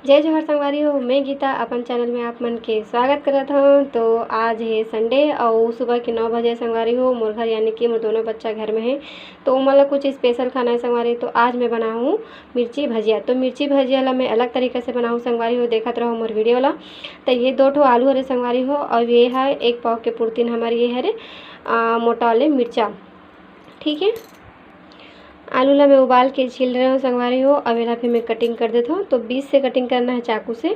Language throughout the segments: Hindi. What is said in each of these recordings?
जय जोहर संगवारी हो। मैं गीता अपन चैनल में आप मन के स्वागत करत हूँ। तो आज है संडे और सुबह के 9 बजे संगवारी हो। मोर घर यानी कि मोर दोनों बच्चा घर में है, तो मतलब कुछ स्पेशल खाना है संगवारी। तो आज मैं बनाऊँ मिर्ची भजिया। तो मिर्ची भजिया ला मैं अलग तरीके से बनाऊँ संगवारी हो, देखत रहो मोर वीडियो ला। तो ये 2 ठो आलू हरे संगवारी हो, और ये है 1 पाव के पुरतीन हमारे ये हरे मोटा वाले मिर्चा। ठीक है, आलू ला मैं उबाल के छील रहे हूँ संगवारी हो। अब एला फिर मैं कटिंग कर देता हूँ। तो बीच से कटिंग करना है चाकू से।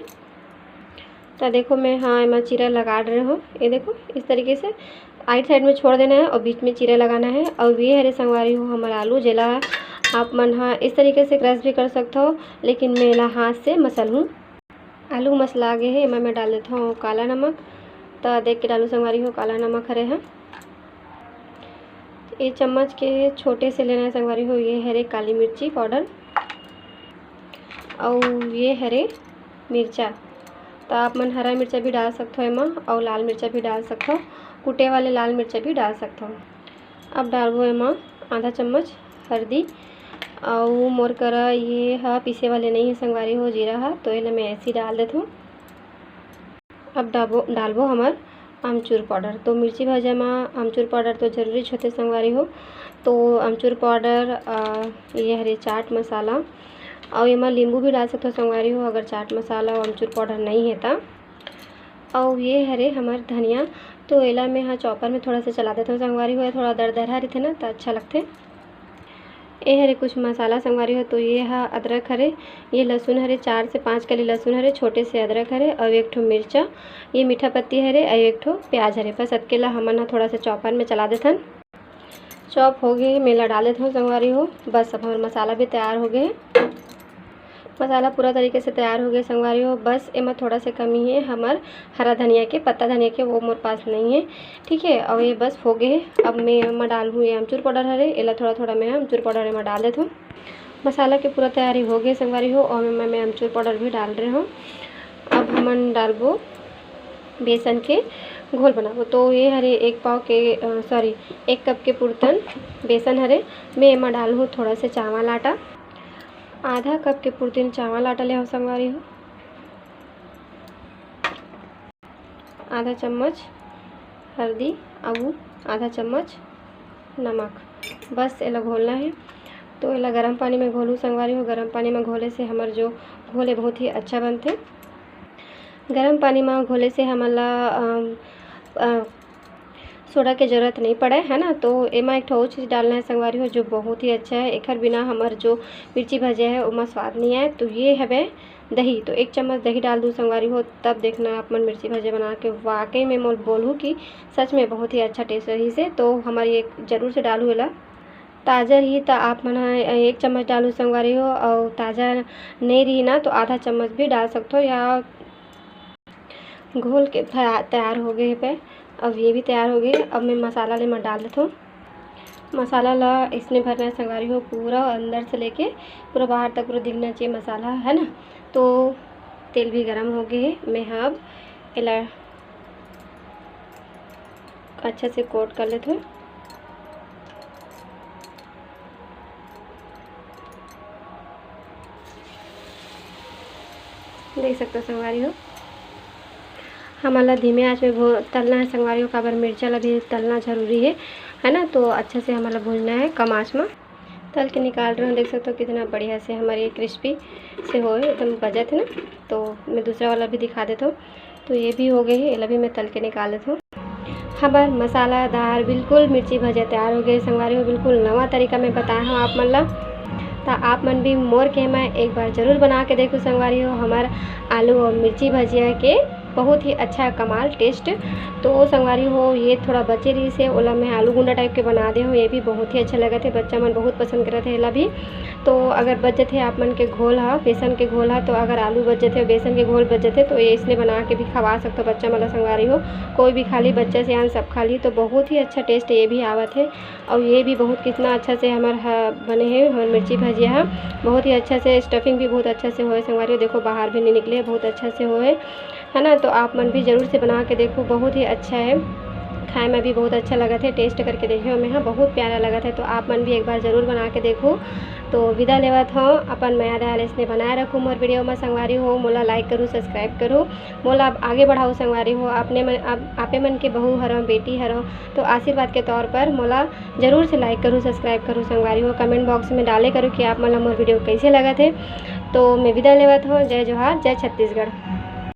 तो देखो मैं मैं चीरा लगा रहे हूँ। ये देखो इस तरीके से आइट साइड में छोड़ देना है और बीच में चीरा लगाना है। और ये हरे संगवारी हो हमारा आलू जेला आप मन इस तरीके से क्रश भी कर सकते हो, लेकिन मैं एला हाथ से मसल हूँ। आलू मसला आगे है, मैं डाल देता हूँ काला नमक। तो देख के डालू संगवारी हो, काला नमक हरे है। ये चम्मच के छोटे से लेना है संगवारी हो। ये हरे काली मिर्ची पाउडर और ये हरे मिर्चा। तो आप मन हरा मिर्चा भी डाल सकते हो एमा, और लाल मिर्चा भी डाल सकते हो, कुटे वाले लाल मिर्चा भी डाल सकते हो। अब डालबो एमा आधा चम्मच हल्दी। और मोर करा ये पीसे वाले नहीं है संगवारी हो, जीरा तो ये मैं ऐसे ही डाल देता हूँ। अब डालबो हमार आमचूर पाउडर। तो मिर्ची भाजा में आमचूर पाउडर तो जरूरी होते संगवारी हो। तो आमचूर पाउडर, ये हरे चाट मसाला, और एमा नींबू भी डाल सकते हो संगवारी हो अगर चाट मसाला और आमचूर पाउडर नहीं है तो। और ये हरे हमार धनिया। तो एला मैं चॉपर में थोड़ा सा चला देता हूँ संगवारी हो, थोड़ा दरदरा रहते ना तो अच्छा लगते। ये हरे कुछ मसाला संगवारी हो। तो ये अदरक हरे, ये लहसुन हरे 4 से 5 कली लहसुन हरे, छोटे से अदरक हरे, और 1 ठो मिर्चा, ये मीठा पत्ती हरे, और 1 ठो प्याज हरे। बस अकेला हमन थोड़ा सा चॉपर में चला देथन। चॉप हो गए, मेला डाल देता हूँ संगवारी हो। बस अब हमारा मसाला भी तैयार हो गए। मसाला पूरा तरीके से तैयार हो गया संगवारी हो। बस एमा थोड़ा सा कमी है हमार हरा धनिया के, पत्ता धनिया के, वो मोर पास नहीं है। ठीक है, और ये बस हो गए। अब मैं डालूँ ये आमचूर पाउडर हरे, एला थोड़ा थोड़ा मैं आमचूर पाउडर एमा डाल देता हूँ। मसाला के पूरा तैयारी हो गई संगवारी हो, और मैं आमचूर पाउडर भी डाल रही हूँ। अब हमन डालबो बेसन के घोल बनाबो। तो ये हरे 1 कप के पुरतन बेसन हरे, मैं एमा डालूँ थोड़ा से चावल आटा। आधा कप के पुरतीन चावल आटा ले हो संगवारी हो। आधा चम्मच हल्दी और आधा चम्मच नमक। बस एला घोलना है। तो एला गर्म पानी में घोलूँ संगवारी हो। गर्म पानी में घोले से हमार जो घोल है बहुत ही अच्छा बनते। गर्म पानी में घोले से हमला सोडा के ज़रूरत नहीं पड़े है ना। तो एमा एक ठो चीज़ डालना है संगवारी हो जो बहुत ही अच्छा है। एकर बिना हमार जो मिर्ची भजिया है उमा स्वाद नहीं आए। तो ये है दही। तो 1 चम्मच दही डाल दूँ संगवारी हो, तब देखना आप मन मिर्ची भजिया बना के वाकई में मैं बोलूँ कि सच में बहुत ही अच्छा टेस्ट रही से। तो हमारी एक ज़रूर से डालू एला ताज़ा रही तो आप मन 1 चम्मच डालू संगवारी हो, और ताज़ा नहीं रही ना तो आधा चम्मच भी डाल सकते हो। या घोल के तैयार हो गए पे। अब ये भी तैयार हो गए। अब मैं मसाला ले डाल देता हूँ। मसाला ला इसमें भरना है संगवारी हो, पूरा अंदर से लेके पूरा बाहर तक पूरा दिखना चाहिए मसाला, है ना। तो तेल भी गरम हो गए। मैं अब एला अच्छा से कोट कर लेते हूँ। देख सकते हो संगवारी हो, हमारा धीमे आंच में तलना है संगवारी हो। काबर मिर्चा ला भी तलना जरूरी है ना। तो अच्छे से हमारा भूनना है कम आंच में। तल के निकाल रहे हो, देख सकते हो कितना बढ़िया से हमारे क्रिस्पी से हो एकदम बजत है ना। तो मैं दूसरा वाला भी दिखा देता हूँ। तो ये भी हो गई है, ये भी मैं तल के निकाल देता हूँ। हमार मसालादार बिल्कुल मिर्ची भजिया तैयार हो गई संगवारी हो। बिल्कुल नवा तरीका मैं बताया हूँ आप मन ला। तो आप मन भी मोर के मैं एक बार ज़रूर बना के देखो संगवारी हो। हमार आलू और मिर्ची भजिया के बहुत ही अच्छा कमाल टेस्ट। तो संगवारी हो ये थोड़ा बचे रही से ओला मैं आलू गुंडा टाइप के बना दे हूँ। ये भी बहुत ही अच्छा लगा थे, बच्चा मन बहुत पसंद करे थे एला भी। तो अगर बच जाते आप मन के घोल बेसन के घोल तो अगर आलू बच जाते बेसन के घोल बच जाते तो ये इसने बना के भी खवा सकते हो बच्चा मतलब संगवारी हो। कोई भी खा ली, बच्चा से आन सब खा ली। तो बहुत ही अच्छा टेस्ट ये भी आवत है। और ये भी बहुत कितना अच्छा से हमारा बने हैं हमारे मिर्ची भजिया बहुत ही अच्छा से। स्टफिंग भी बहुत अच्छा से होए संगवारी हो। देखो बाहर भी नहीं निकले, बहुत अच्छा से होए, है ना। तो आप मन भी ज़रूर से बना के देखो, बहुत ही अच्छा है। खाए में भी बहुत अच्छा लगा था, टेस्ट करके देखिए मैं बहुत प्यारा लगा था। तो आप मन भी एक बार ज़रूर बना के देखो। तो तो विदा लेवत हूँ। अपन नया नया इसने बनाए रखूँ मोर वीडियो में संगवारी हो, मोला लाइक करूँ, सब्सक्राइब करूँ, मोला आगे बढ़ाओ संगवारी हो। आपे मन के बहू हरो, बेटी हरो, तो आशीर्वाद के तौर पर मोला ज़रूर से लाइक करूँ, सब्सक्राइब करूँ संगवारी हो। कमेंट बॉक्स में डाले करूँ कि आप मोला मोर वीडियो कैसे लगा थे। तो मैं विदा लेवत हूँ। जय जोहार, जय छत्तीसगढ़।